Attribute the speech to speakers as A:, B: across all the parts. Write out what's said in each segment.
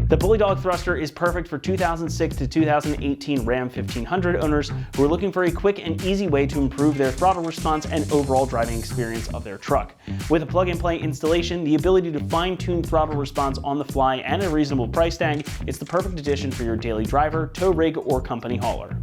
A: The Bully Dog thruster is perfect for 2006 to 2018 Ram 1500 owners who are looking for a quick and easy way to improve their throttle response and overall driving experience of their truck. With a plug-and-play installation, the ability to fine-tune throttle response on the fly, and a reasonable price tag, it's the perfect addition for your daily driver, tow rig, or company hauler.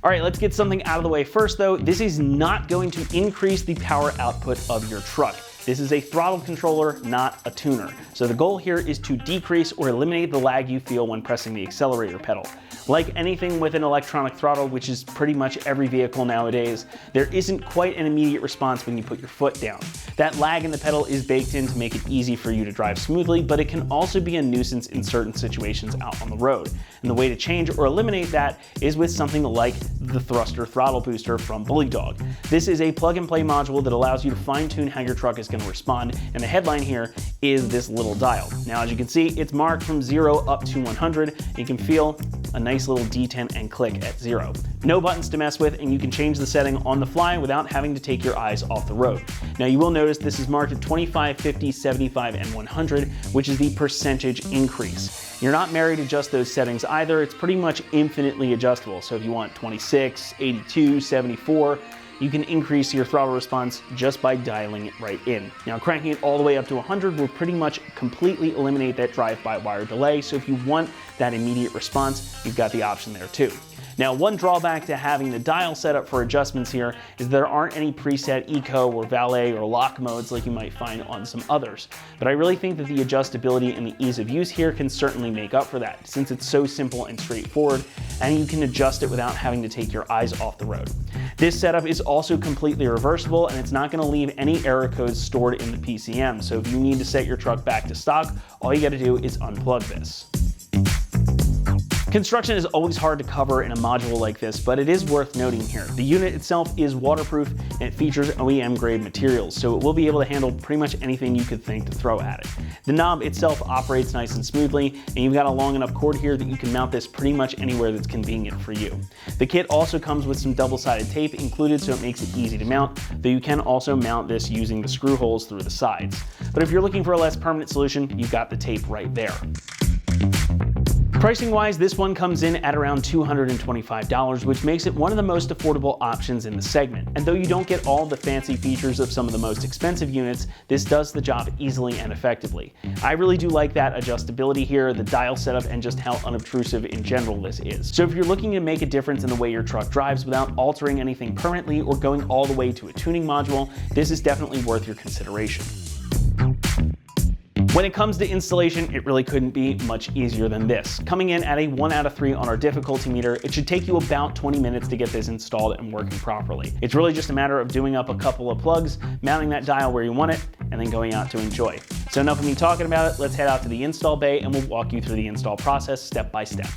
A: Alright, let's get something out of the way first though. This is not going to increase the power output of your truck. This is a throttle controller, not a tuner. So the goal here is to decrease or eliminate the lag you feel when pressing the accelerator pedal. Like anything with an electronic throttle, which is pretty much every vehicle nowadays, there isn't quite an immediate response when you put your foot down. That lag in the pedal is baked in to make it easy for you to drive smoothly, but it can also be a nuisance in certain situations out on the road. And the way to change or eliminate that is with something like the Thruster Throttle Booster from Bully Dog. This is a plug-and-play module that allows you to fine-tune how your truck is going to respond, and the headline here is this little dial. Now, as you can see, it's marked from 0 up to 100. You can feel a nice little detent and click at 0. No buttons to mess with, and you can change the setting on the fly without having to take your eyes off the road. Now, you will notice this is marked at 25, 50, 75, and 100, which is the percentage increase. You're not married to just those settings either. It's pretty much infinitely adjustable. So if you want 26, 82, 74, you can increase your throttle response just by dialing it right in. Now, cranking it all the way up to 100 will pretty much completely eliminate that drive-by-wire delay, so if you want that immediate response, you've got the option there too. Now, one drawback to having the dial set up for adjustments here is there aren't any preset eco or valet or lock modes like you might find on some others. But I really think that the adjustability and the ease of use here can certainly make up for that, since it's so simple and straightforward, and you can adjust it without having to take your eyes off the road. This setup is also completely reversible, and it's not going to leave any error codes stored in the PCM. So if you need to set your truck back to stock, all you got to do is unplug this. Construction is always hard to cover in a module like this, but it is worth noting here. The unit itself is waterproof and it features OEM grade materials, so it will be able to handle pretty much anything you could think to throw at it. The knob itself operates nice and smoothly, and you've got a long enough cord here that you can mount this pretty much anywhere that's convenient for you. The kit also comes with some double-sided tape included, so it makes it easy to mount, though you can also mount this using the screw holes through the sides. But if you're looking for a less permanent solution, you've got the tape right there. Pricing wise, this one comes in at around $225, which makes it one of the most affordable options in the segment. And though you don't get all the fancy features of some of the most expensive units, this does the job easily and effectively. I really do like that adjustability here, the dial setup, and just how unobtrusive in general this is. So if you're looking to make a difference in the way your truck drives without altering anything permanently or going all the way to a tuning module, this is definitely worth your consideration. When it comes to installation, it really couldn't be much easier than this. Coming in at a 1 out of 3 on our difficulty meter, it should take you about 20 minutes to get this installed and working properly. It's really just a matter of doing up a couple of plugs, mounting that dial where you want it, and then going out to enjoy. So enough of me talking about it, let's head out to the install bay and we'll walk you through the install process step by step.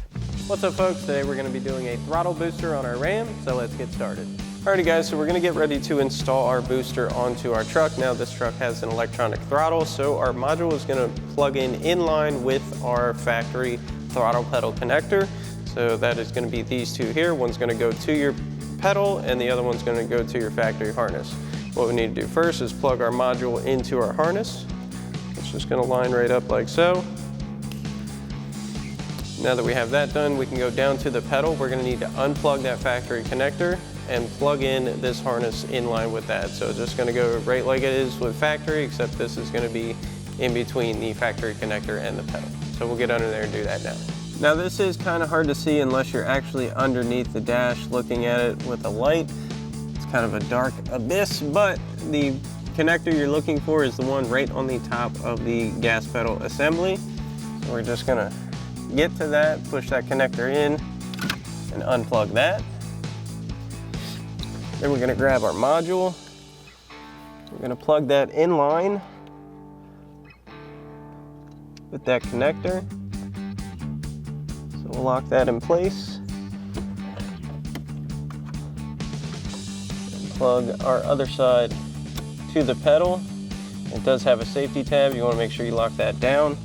B: What's up folks, today we're going to be doing a throttle booster on our Ram, so let's get started. Alrighty guys, so we're going to get ready to install our booster onto our truck. Now this truck has an electronic throttle, so our module is going to plug in line with our factory throttle pedal connector. So that is going to be these two here. One's going to go to your pedal and the other one's going to go to your factory harness. What we need to do first is plug our module into our harness. It's just going to line right up like so. Now that we have that done, we can go down to the pedal. We're going to need to unplug that factory connector and plug in this harness in line with that. So it's just going to go right like it is with factory, except this is going to be in between the factory connector and the pedal. So we'll get under there and do that now. Now this is kind of hard to see unless you're actually underneath the dash looking at it with a light. It's kind of a dark abyss, but the connector you're looking for is the one right on the top of the gas pedal assembly. So we're just going to get to that, push that connector in and unplug that. Then we're going to grab our module. We're going to plug that in line with that connector. So we'll lock that in place. And plug our other side to the pedal. It does have a safety tab. You want to make sure you lock that down.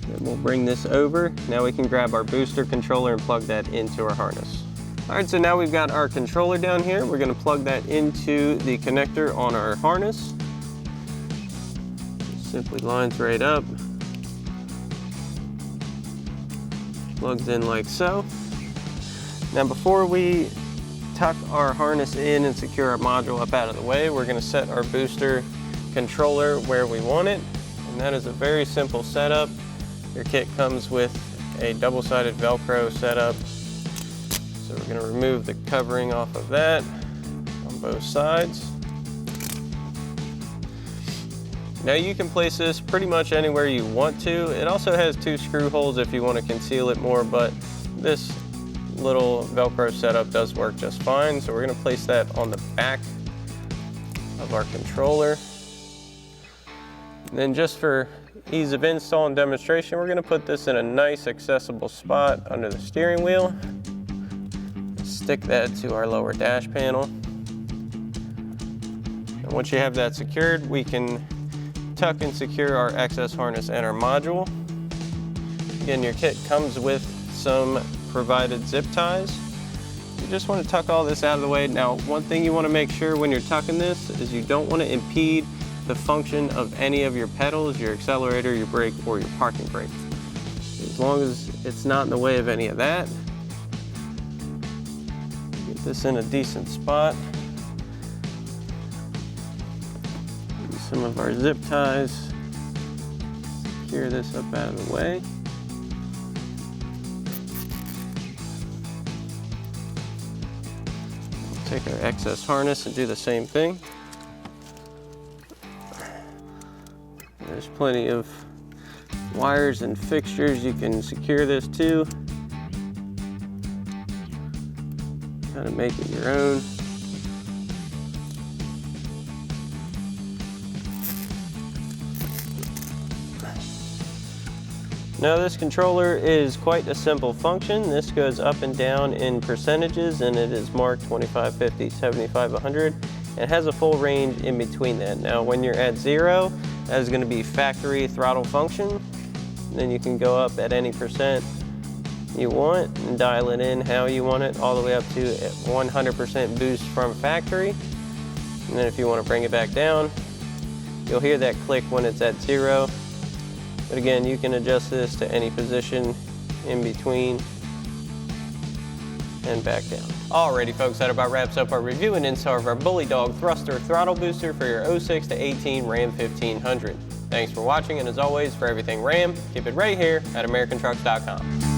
B: Then we'll bring this over. Now we can grab our booster controller and plug that into our harness. All right, so now we've got our controller down here. We're going to plug that into the connector on our harness. Simply lines right up. Plugs in like so. Now before we tuck our harness in and secure our module up out of the way, we're going to set our booster controller where we want it, and that is a very simple setup. Your kit comes with a double-sided Velcro setup, so we're going to remove the covering off of that on both sides. Now you can place this pretty much anywhere you want to. It also has 2 screw holes if you want to conceal it more, but this little Velcro setup does work just fine. So we're going to place that on the back of our controller. And then just for ease of install and demonstration, we're going to put this in a nice accessible spot under the steering wheel. Stick that to our lower dash panel. And once you have that secured, we can tuck and secure our access harness and our module. Again, your kit comes with some provided zip ties. You just want to tuck all this out of the way. Now, one thing you want to make sure when you're tucking this is you don't want to impede the function of any of your pedals, your accelerator, your brake, or your parking brake. As long as it's not in the way of any of that. Get this in a decent spot. Use some of our zip ties. Secure this up out of the way. Take our excess harness and do the same thing. There's plenty of wires and fixtures you can secure this to. Kind of make it your own. Now this controller is quite a simple function. This goes up and down in percentages, and it is marked 25, 50, 75, 100. It has a full range in between that. Now when you're at 0, that is going to be factory throttle function. And then you can go up at any percent you want and dial it in how you want it, all the way up to 100% boost from factory. And then if you want to bring it back down, you'll hear that click when it's at 0. But again, you can adjust this to any position in between and back down. Alrighty folks, that about wraps up our review and install of our Bully Dog thruster throttle booster for your 06 to 18 Ram 1500. Thanks for watching, and as always, for everything Ram, keep it right here at AmericanTrucks.com.